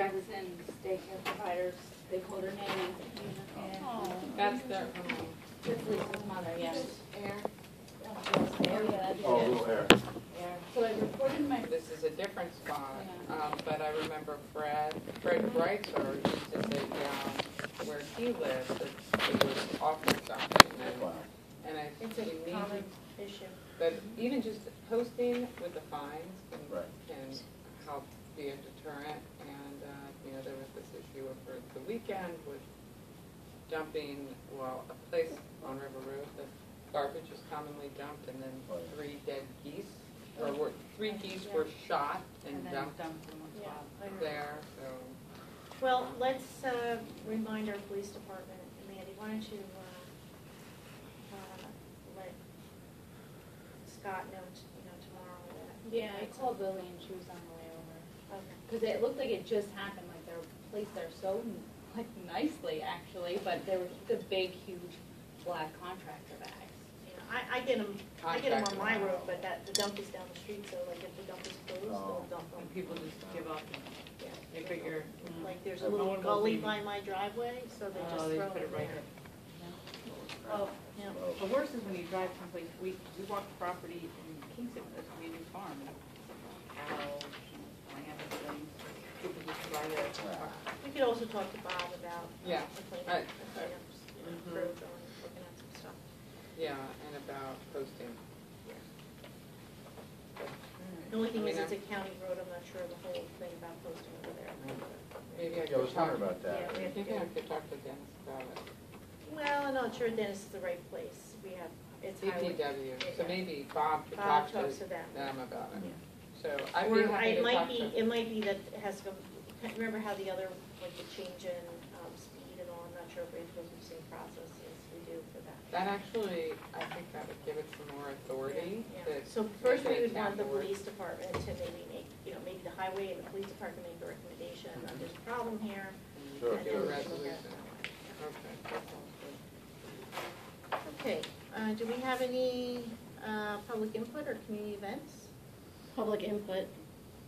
Jefferson daycare providers, they called her nanny. Oh, That's their, That's Lisa's mother, yes. Air. Oh, a little air. So I reported my, this is a different spot, but I remember Fred Breitzer used to say down where he lived, that it was often something. Wow. And I think It's that a we common need, issue. but even just posting with the fines Right. can help be a deterrent. And, there was this issue over the weekend with dumping, a place on River Road, the garbage is commonly dumped, and then Right. 3 dead geese, or 3 geese were shot and then dumped dumped in one Yeah. spot. there, so. Well, let's remind our police department. Mandy, why don't you let Scott know, tomorrow that. yeah, I called Lily and she was on the way over. Okay. Because it looked like it just happened, like they're placed there so, nicely actually, but there was the big, huge black contractor bags. Yeah, I get them on my road, but the dump is down the street, so like if the dump is closed, they'll dump them. And people just give up. Yeah. They figure. Like there's a No little one will gully be- by my driveway, so they just Oh, they throw put it it right there. there. Oh, Yeah. the worst is when you drive someplace, we walked property in Kingston, this community farm, and cows, lambs, and things. People just drive there. We could also talk to Bob about Yeah, the cleanup, right. crew going, looking at some stuff. Yeah, and about posting. The only thing I mean, is, it's a county road, I'm not sure the whole thing about posting over there. Maybe I Yeah, I was could talk, wondering about that. Yeah, we I have to think I go. could talk to Dennis about it. Well, I'm not sure Dennis is the right place. We have, it's highway. DPW, so Yeah. maybe Bob could Bob talk talks to to them. about it. Yeah. So I'd Or be happy to talk to. it might be that it has to go, remember how the other, like the change in speed and all, I'm not sure if we have to go through the same process as we do for that. That actually, I think that would give it some more authority. Yeah. to So first make we it would want the town board. police department to maybe make, maybe the highway and the police department make a recommendation, there's a problem here. And Sure. and Do then a we can look at resolution. it. Okay, that sounds good. Okay, do we have any public input or community events? Public input.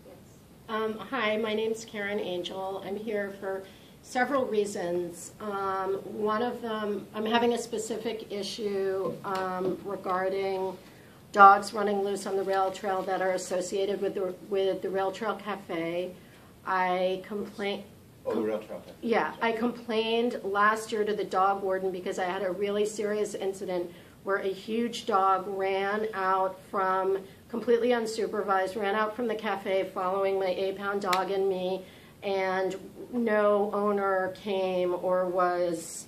Yes. Hi, my name's Karen Angel. I'm here for several reasons. One of them, I'm having a specific issue regarding dogs running loose on the rail trail that are associated with the Rail Trail Cafe. I complain. Oh, the rail trail. Yeah, I complained last year to the dog warden because I had a really serious incident where a huge dog ran out from, completely unsupervised, ran out from the cafe following my 8-pound dog and me, and no owner came or was,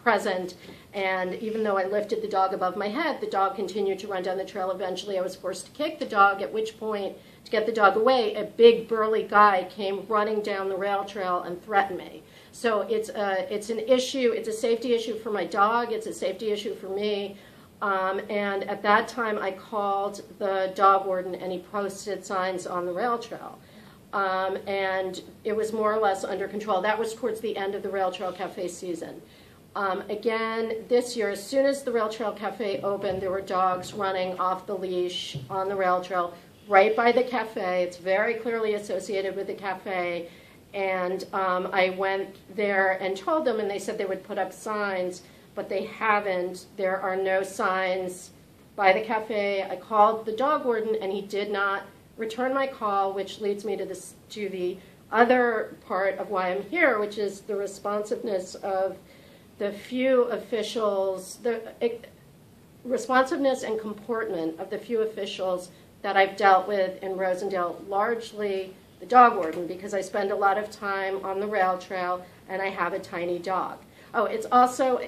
present. And even though I lifted the dog above my head, the dog continued to run down the trail. Eventually I was forced to kick the dog, at which point, to get the dog away, a big burly guy came running down the rail trail and threatened me. So it's an issue, it's a safety issue for my dog, it's a safety issue for me. And at that time I called the dog warden and he posted signs on the rail trail. And it was more or less under control. That was towards the end of the Rail Trail Cafe season. Again, this year, as soon as the Rail Trail Cafe opened, there were dogs running off the leash on the rail trail right by the cafe. It's very clearly associated with the cafe. And I went there and told them, and they said they would put up signs, but they haven't. There are no signs by the cafe. I called the dog warden, and he did not return my call, which leads me to the other part of why I'm here, which is the responsiveness of the few officials, the responsiveness and comportment of the few officials that I've dealt with in Rosendale, largely the dog warden, because I spend a lot of time on the rail trail and I have a tiny dog. Oh, it's also,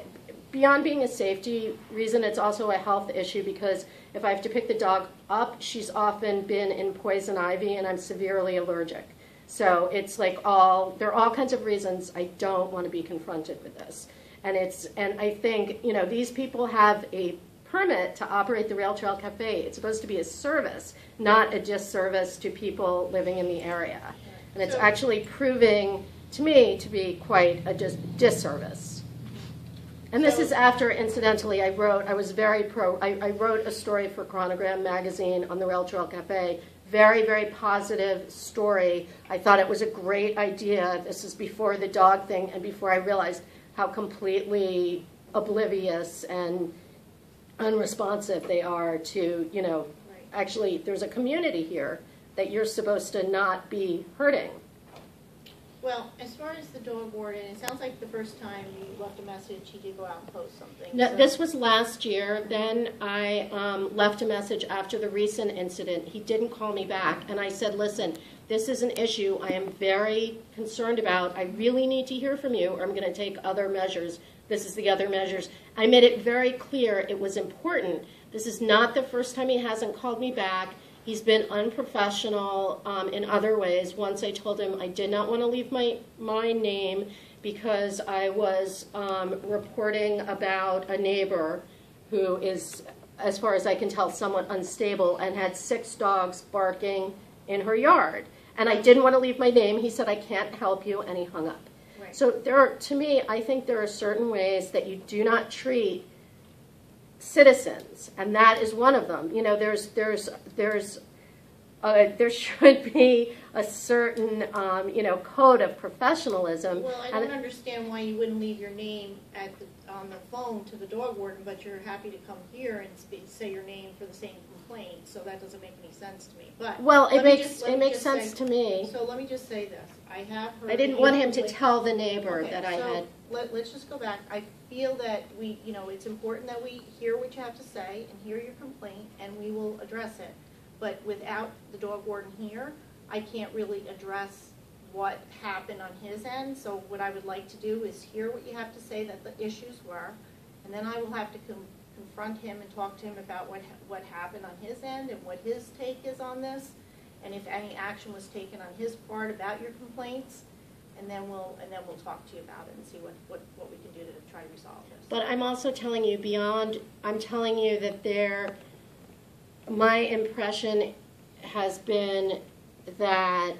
beyond being a safety reason, it's also a health issue because if I have to pick the dog up, she's often been in poison ivy and I'm severely allergic. So it's like there are all kinds of reasons I don't want to be confronted with this. And I think, these people have a permit to operate the Rail Trail Cafe. It's supposed to be a service, not a disservice to people living in the area. And it's actually proving to me to be quite a disservice. And this is after, incidentally, I wrote a story for Chronogram magazine on the Rail Trail Cafe, very, very positive story. I thought it was a great idea. This is before the dog thing and before I realized how completely oblivious and unresponsive they are to, you know, Right. actually there's a community here that you're supposed to not be hurting. Well, as far as the dog warden, it sounds like the first time you left a message, he did go out and post something. No, so- this was last year. Then I left a message after the recent incident. He didn't call me back, and I said, listen, this is an issue I am very concerned about. I really need to hear from you, or I'm going to take other measures. This is the other measures. I made it very clear it was important. This is not the first time he hasn't called me back. He's been unprofessional in other ways. Once I told him I did not want to leave my name because I was reporting about a neighbor who is, as far as I can tell, somewhat unstable and had 6 dogs barking in her yard. And I didn't want to leave my name. He said, I can't help you, and he hung up. Right. So there are, to me, I think there are certain ways that you do not treat citizens, and that is one of them. You know, there should be a certain, you know, code of professionalism. Well, I don't understand why you wouldn't leave your name on the phone to the dog warden, but you're happy to come here and say your name for the same complaint, so that doesn't make any sense to me. But Well, it let me makes just- let me it makes just sense say- to me. So let me just say this, I have heard. I didn't that want you him to complain- tell the neighbor Okay, that I so had. let's just go back. I feel that we, you know, it's important that we hear what you have to say and hear your complaint, and we will address it. But without the dog warden here, I can't really address what happened on his end. So what I would like to do is hear what you have to say that the issues were, and then I will have to confront him and talk to him about what happened on his end and what his take is on this, and if any action was taken on his part about your complaints. And then we'll talk to you about it and see what we can do to try to resolve this. But I'm also telling you I'm telling you that my impression has been that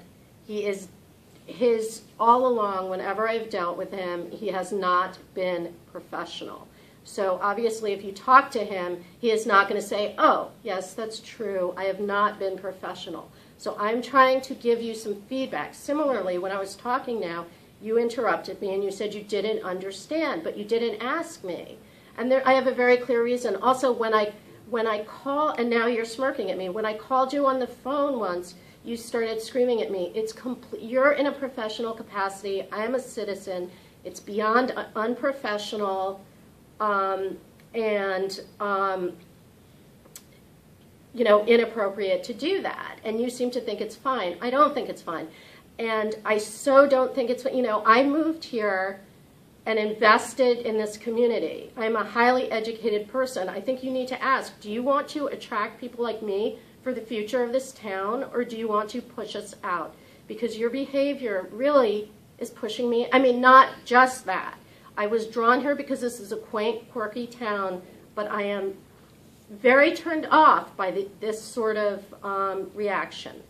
all along, whenever I've dealt with him, he has not been professional. So obviously if you talk to him, he is not going to say, oh, yes, that's true, I have not been professional. So I'm trying to give you some feedback. Similarly, when I was talking now, you interrupted me and you said you didn't understand, but you didn't ask me. And I have a very clear reason. Also, when I call, and now you're smirking at me, when I called you on the phone once, you started screaming at me. You're in a professional capacity. I am a citizen. It's beyond unprofessional you know, inappropriate to do that. And you seem to think it's fine. I don't think it's fine. And I so don't think it's, you know, I moved here and invested in this community. I'm a highly educated person. I think you need to ask, do you want to attract people like me for the future of this town, or do you want to push us out? Because your behavior really is pushing me. I mean, not just that. I was drawn here because this is a quaint, quirky town, but I am very turned off by this sort of reaction.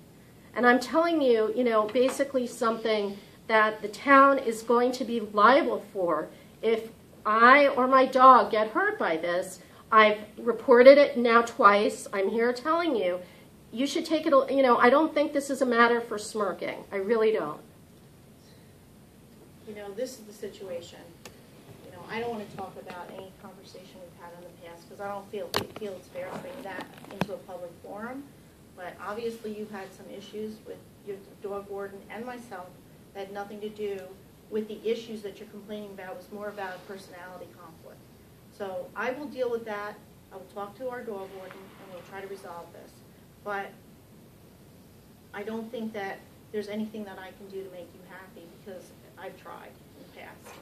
And I'm telling you, you know, basically something that the town is going to be liable for if I or my dog get hurt by this. I've reported it now twice. I'm here telling you, you should take it, you know, I don't think this is a matter for smirking. I really don't. You know, this is the situation. You know, I don't want to talk about any conversation we've had in the past because I don't feel it's fair to bring that into a public forum. But obviously you've had some issues with your dog warden and myself that had nothing to do with the issues that you're complaining about. It was more about personality conflict. So I will deal with that. I will talk to our dog warden and we'll try to resolve this. But I don't think that there's anything that I can do to make you happy because I've tried in the past.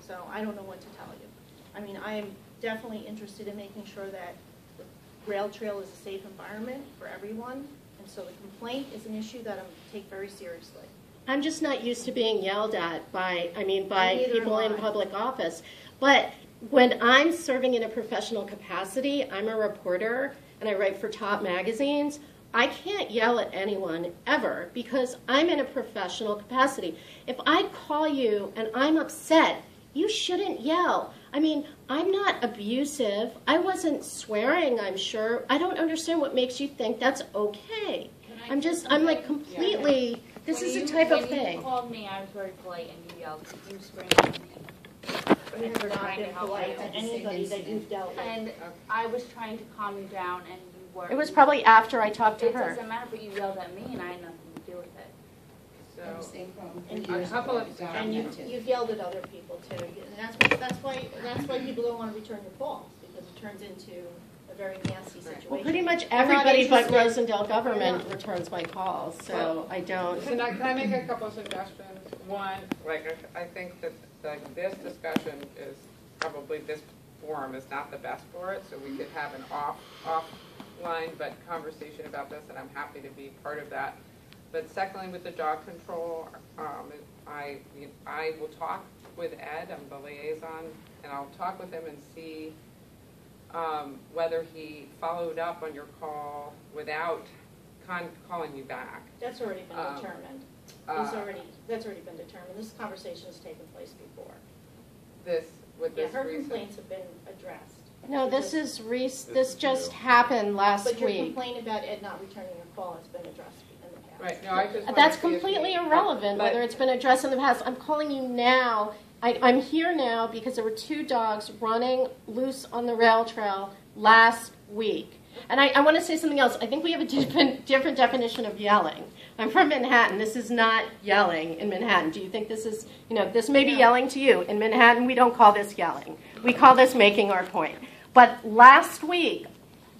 So I don't know what to tell you. I mean, I am definitely interested in making sure that the rail trail is a safe environment for everyone. And so the complaint is an issue that I'm take very seriously. I'm just not used to being yelled at by Neither people am in I. public office. But when I'm serving in a professional capacity, I'm a reporter and I write for top magazines, I can't yell at anyone ever because I'm in a professional capacity. If I call you and I'm upset, you shouldn't yell. I mean, I'm not abusive. I wasn't swearing, I'm sure. I don't understand what makes you think that's okay. Can I'm like completely, this is the type of When thing. you called me, I was very polite and you yelled, you screamed at me. You have not trying to been help polite you. to anybody that you've dealt with. And I was trying to calm you down and you were. It was probably after I talked to It her. doesn't matter, but you yelled at me and I had nothing to do with it. So, And a couple of And you've yelled at other people too, and that's why people don't want to return your calls, because it turns into a very nasty situation. Well, pretty much I'm not everybody but interested. Rosendale government Yeah. returns my calls, so I don't. can I make a couple of suggestions? One, like, I think that this discussion is, probably this forum is not the best for it, so we could have an offline but conversation about this, and I'm happy to be part of that. But secondly, with the dog control, I will talk with Ed, I'm the liaison, and I'll talk with him and see whether he followed up on your call without calling you back. That's already been determined. That's already been determined. This conversation has taken place before. With Yeah, this her reason. complaints have been addressed. No, this just happened last But your week. complaint about Ed not returning your call has been addressed in the past. Right, no, I just wanted That's to see if completely he- irrelevant, but- whether it's been addressed in the past. I'm calling you now. I'm here now because there were 2 dogs running loose on the rail trail last week. And I want to say something else. I think we have a different definition of yelling. I'm from Manhattan. This is not yelling in Manhattan. Do you think this is, this may be yelling to you. In Manhattan, we don't call this yelling. We call this making our point. But last week,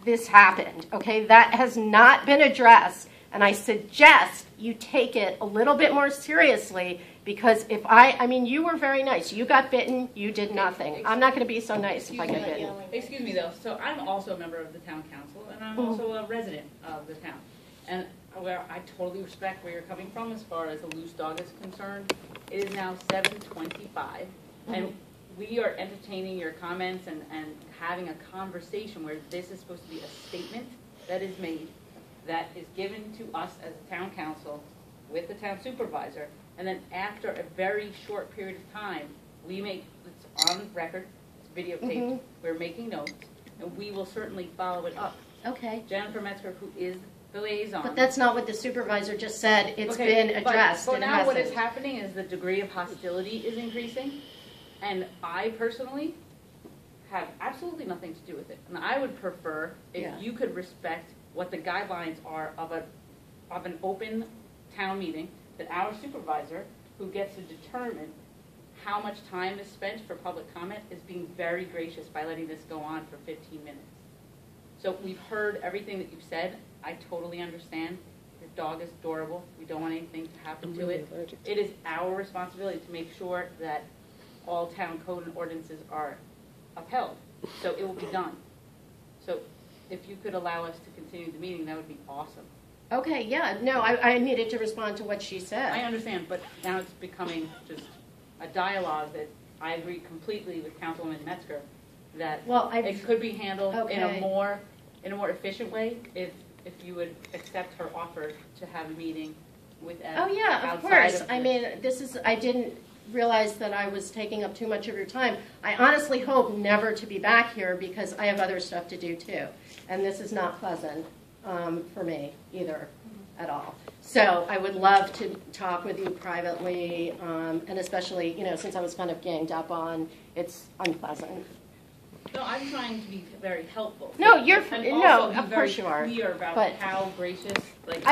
this happened, okay? That has not been addressed. And I suggest you take it a little bit more seriously, because if you were very nice. You got bitten, you did nothing. I'm not going to be so nice if I get bitten. Excuse me though, so I'm also a member of the town council, and I'm also a resident of the town. And where I totally respect where you're coming from as far as a loose dog is concerned. It is now 7:25, and we are entertaining your comments and having a conversation where this is supposed to be a statement that is made, that is given to us as a town council with the town supervisor, and then after a very short period of time, it's on record, it's videotaped, we're making notes, and we will certainly follow it up. Okay. Jennifer Metzger, who is the liaison. But that's not what the supervisor just said. It's Okay, been addressed. But and now what is hasn't. happening is the degree of hostility is increasing, and I personally have absolutely nothing to do with it. And I would prefer if Yeah. you could respect what the guidelines are of an open town meeting, that our supervisor, who gets to determine how much time is spent for public comment, is being very gracious by letting this go on for 15 minutes. So we've heard everything that you've said. I totally understand. Your dog is adorable. We don't want anything to happen to it. It is our responsibility to make sure that all town code and ordinances are upheld. So it will be done. So if you could allow us to continue the meeting, that would be awesome. Okay, yeah. No, I needed to respond to what she I said. understand, but now it's becoming just a dialogue that I agree completely with Councilwoman Metzger that Well, it could be handled in Okay. a more efficient way if you would accept her offer to have a meeting with Ed. Oh, yeah, of outside course. of I this. mean, I didn't realize that I was taking up too much of your time. I honestly hope never to be back here because I have other stuff to do too. And this is not pleasant for me either at all. So I would love to talk with you privately, and especially, since I was kind of ganged up on, it's unpleasant. No, I'm trying to be very helpful. No, you're, And no, also be of course you are. very clear about but- how gracious, like.